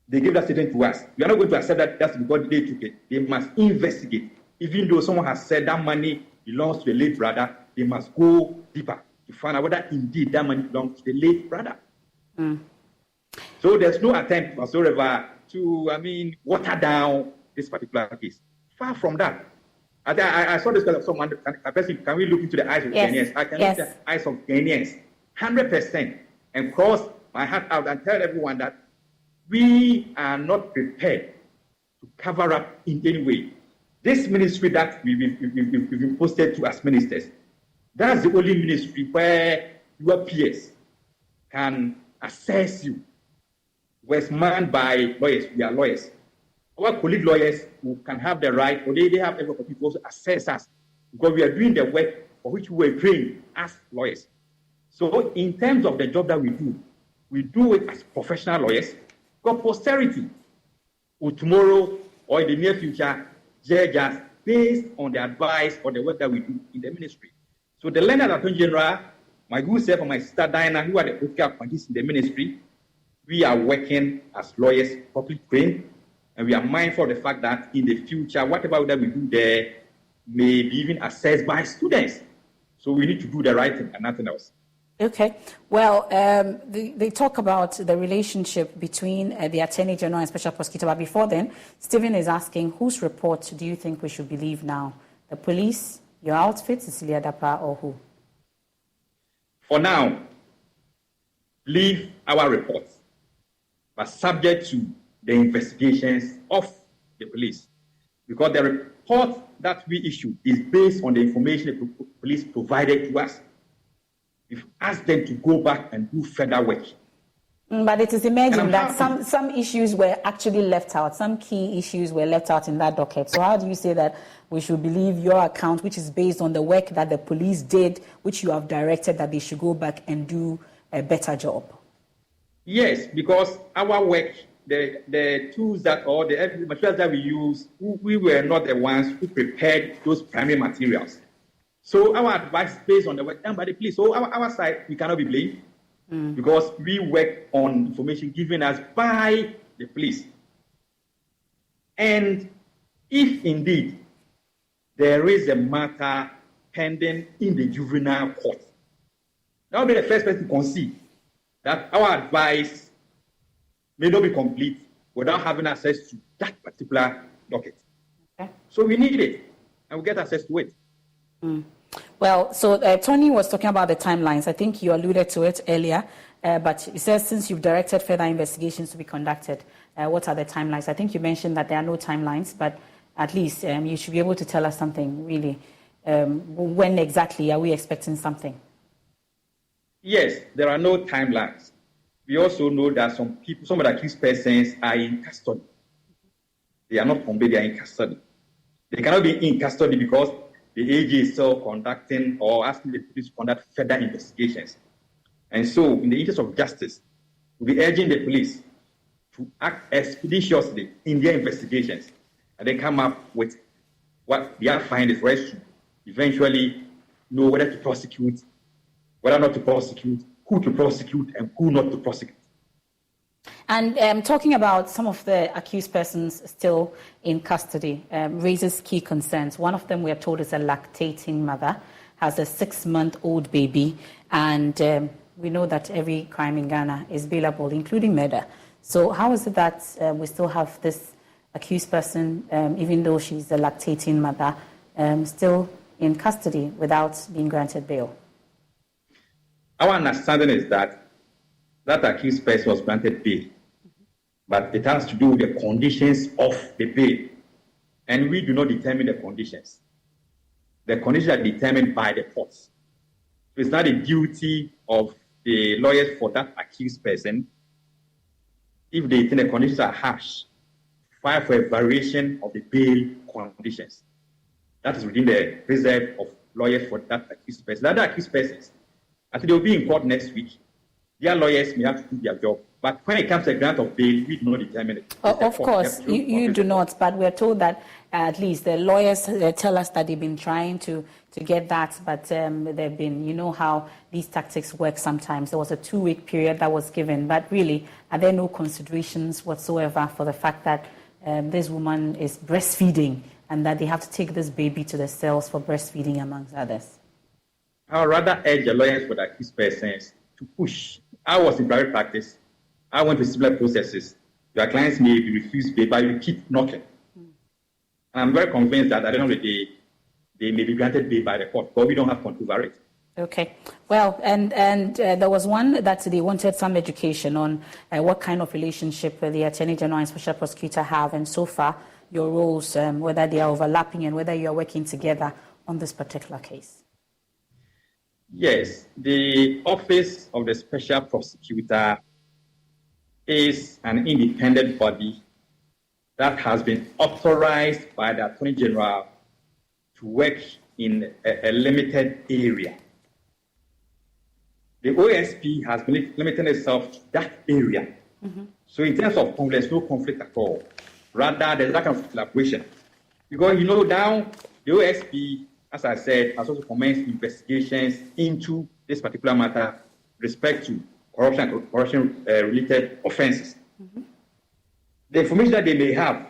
They gave that statement to us. We are not going to accept that that's because they took it. They must investigate. Even though someone has said that money belongs to the late brother, they must go deeper to find out whether indeed that money belongs to the late brother. So there's no attempt whatsoever to, water down this particular case. Far from that. I saw this kind of someone, can we look into the eyes of Ghanaians? I can look into the eyes of Ghanaians, 100%, and cross my heart out and tell everyone that we are not prepared to cover up in any way. This ministry that we've been posted to as ministers, that's the only ministry where your peers can assess you. Was manned by lawyers. We are lawyers. Our colleague lawyers who can have the right, or they have every opportunity to also assess us, because we are doing the work for which we were trained as lawyers. So in terms of the job that we do it as professional lawyers, because posterity will tomorrow or in the near future judge us based on the advice or the work that we do in the ministry. So the learned Attorney General, my good self and my sister Diana, who are the political appointees in the ministry, we are working as lawyers, properly trained, and we are mindful of the fact that in the future, whatever that we do there may be even assessed by students. So we need to do the right thing and nothing else. Okay. Well, they talk about the relationship between the Attorney General and Special Prosecutor. But before then, Stephen is asking, whose report do you think we should believe now? The police, your outfit, Cecilia Dapaah, or who? For now, believe our reports, but subject to the investigations of the police. Because the report that we issue is based on the information the police provided to us. We've asked them to go back and do further work. But it is emerging that some issues were actually left out. Some key issues were left out in that docket. So how do you say that we should believe your account, which is based on the work that the police did, which you have directed that they should go back and do a better job? Yes, because our work, the tools that or the materials that we use, we were not the ones who prepared those primary materials. So our advice is based on the work done by the police. So our side, we cannot be blamed because we work on information given us by the police. And if indeed there is a matter pending in the juvenile court, that will be the first person to concede that our advice may not be complete without having access to that particular docket. Okay. So we need it, and we get access to it. Well, so Tony was talking about the timelines. I think you alluded to it earlier, but he says since you've directed further investigations to be conducted, what are the timelines? I think you mentioned that there are no timelines, but at least you should be able to tell us something, really. When exactly are we expecting something? Yes, there are no timelines. We also know that some of the accused persons are in custody. They are not home, they are in custody. They cannot be in custody because the AG is still conducting or asking the police to conduct further investigations. And so, in the interest of justice, we'll be urging the police to act expeditiously in their investigations and then come up with what their findings for us to eventually know whether to prosecute, whether not to prosecute, who to prosecute, and who not to prosecute. And talking about some of the accused persons still in custody raises key concerns. One of them, we are told, is a lactating mother, has a 6-month-old baby, and we know that every crime in Ghana is bailable, including murder. So how is it that we still have this accused person, even though she's a lactating mother, still in custody without being granted bail? Our understanding is that accused person was granted bail, but it has to do with the conditions of the bail, and we do not determine the conditions. The conditions are determined by the courts. It's not the duty of the lawyers for that accused person, if they think the conditions are harsh, file for a variation of the bail conditions. That is within the reserve of lawyers for that accused person. The other accused persons, I think they will be in court next week. Their lawyers may have to do their job. But when it comes to a grant of bail, we do not determine it. Of course, you do not. But we're told that at least the lawyers tell us that they've been trying to get that. But they've been, you know how these tactics work sometimes. There was a 2-week period that was given. But really, are there no considerations whatsoever for the fact that this woman is breastfeeding and that they have to take this baby to the cells for breastfeeding, amongst others? I would rather urge the lawyers for the accused persons to push. I was in private practice. I went through similar processes. Your clients may be refused bail, but you keep knocking. And I'm very convinced that at the end of the day, they may be granted bail by the court, but we don't have control over it. Okay. Well, and there was one that they wanted some education on what kind of relationship the Attorney General and Special Prosecutor have, and so far your roles, whether they are overlapping and whether you are working together on this particular case. Yes, the Office of the Special Prosecutor is an independent body that has been authorized by the Attorney General to work in a limited area. the OSP has been limiting itself to that area. So in terms of conflict, there's no conflict at all. Rather, there's that kind of collaboration. Because, now the OSP, as I said, has also commenced investigations into this particular matter with respect to corruption-related offenses. The information that they may have,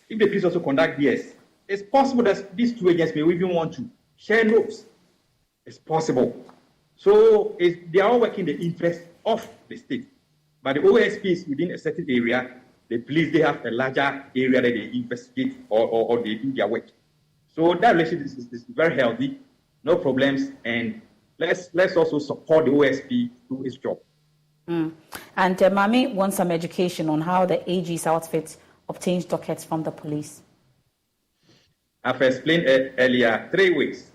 if the police also conduct DS, it's possible that these two agents may even want to share notes. It's possible. So they are all working in the interest of the state. But the OSP is within a certain area. The police, they have a larger area that they investigate or they do their work. So that relationship is very healthy, no problems, and let's also support the OSP to do its job. And Mami wants some education on how the AG's outfit obtains dockets from the police. I've explained earlier 3 ways.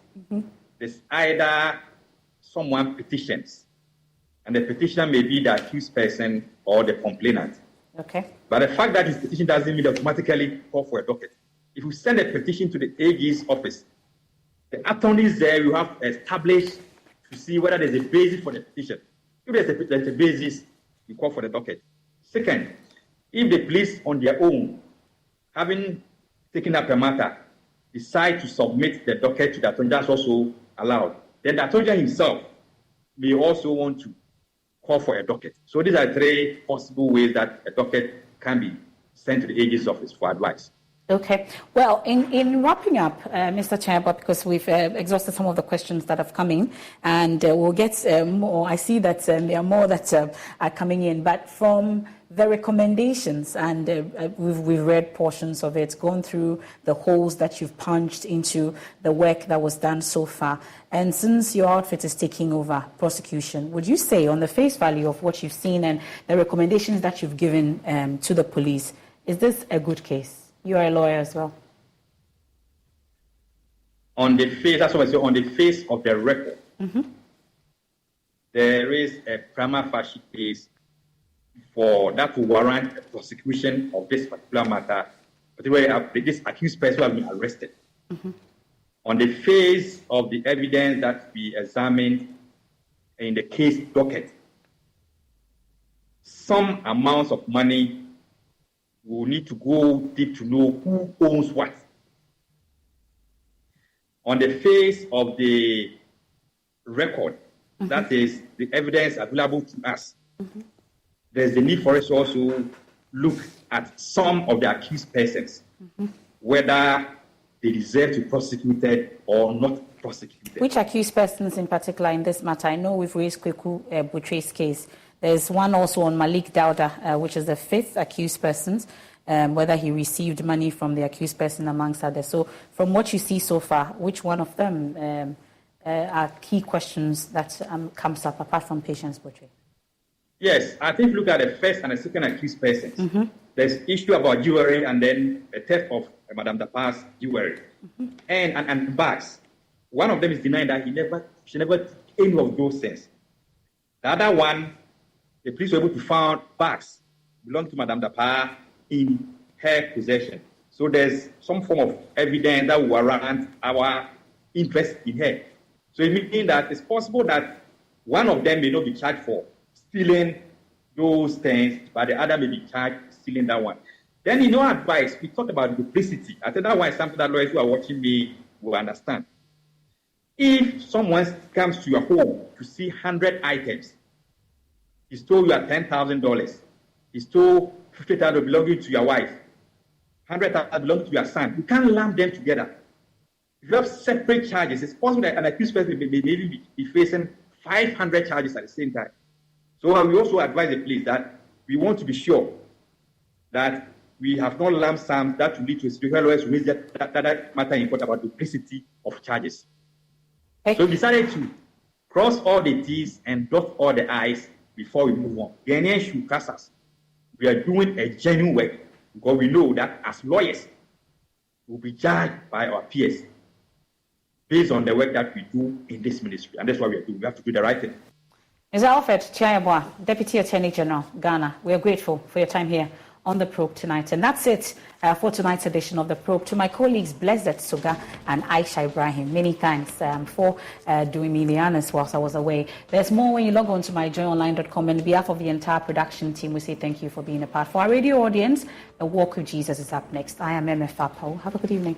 There's either someone petitions, and the petitioner may be the accused person or the complainant. Okay. But the fact that his petition doesn't mean automatically call for a docket. If you send a petition to the AG's office, the attorneys there will have established to see whether there's a basis for the petition. If there's a basis, you call for the docket. Second, if the police on their own, having taken up a matter, decide to submit the docket to the attorney, that's also allowed. Then the attorney himself may also want to call for a docket. So these are 3 possible ways that a docket can be sent to the AG's office for advice. Okay. Well, in wrapping up, Mr. Chairman, because we've exhausted some of the questions that have come in, and we'll get more. I see that there are more that are coming in, but from the recommendations, and we've read portions of it, gone through the holes that you've punched into the work that was done so far. And since your outfit is taking over prosecution, would you say, on the face value of what you've seen and the recommendations that you've given to the police, is this a good case? You are a lawyer as well. On the face, that's what I say, on the face of the record, there is a prima facie case for that to warrant a prosecution of this particular matter, particularly this accused person who has been arrested. On the face of the evidence that we examined in the case docket, some amounts of money will need to go deep to know who owns what. On the face of the record, that is the evidence available to us, there's the need for us to also look at some of the accused persons, whether they deserve to be prosecuted or not prosecuted. Which accused persons in particular in this matter? I know we've raised Kweku Butre's case. There's one also on Malik Dauda, which is the 5th accused person, whether he received money from the accused person amongst others. So from what you see so far, which one of them are key questions that comes up apart from Patience Butre? Yes, I think look at the first and the second accused persons. There's issue about jewelry and then a theft of Madame Dapaah's jewelry and bags. One of them is denying that she never took any of those things. The other one, the police were able to find bags belonging to Madame Dapaah in her possession. So there's some form of evidence that will warrant our interest in her. So it means that it's possible that one of them may not be charged for stealing those things, but the other may be charged stealing that one. Then in our advice, we talked about duplicity. I think that one is something that lawyers who are watching me will understand. If someone comes to your home to see 100 items, he stole you at $10,000. He stole $50,000 belonging to your wife, $100,000 belonging to your son. You can't lump them together. If you have separate charges, it's possible that an accused person may maybe be facing 500 charges at the same time. So we also advise the police that we want to be sure that we have not lump sums that will lead to a situation where we raise that matter in court about duplicity of charges. Okay. So we decided to cross all the T's and dot all the I's before we move on. Ghanaian should trust us. We are doing a genuine work because we know that as lawyers, we'll be judged by our peers based on the work that we do in this ministry. And that's what we are doing. We have to do the right thing. Mr. Alfred Chiayabwa, Deputy Attorney General, Ghana, we are grateful for your time here on the Probe tonight. And that's it for tonight's edition of the Probe. To my colleagues, Blessed Suga and Aisha Ibrahim, many thanks for doing me the honors whilst I was away. There's more when you log on to myjoyonline.com. And on behalf of the entire production team, we say thank you for being a part. For our radio audience, A Walk with Jesus is up next. I am MF Apau. Have a good evening.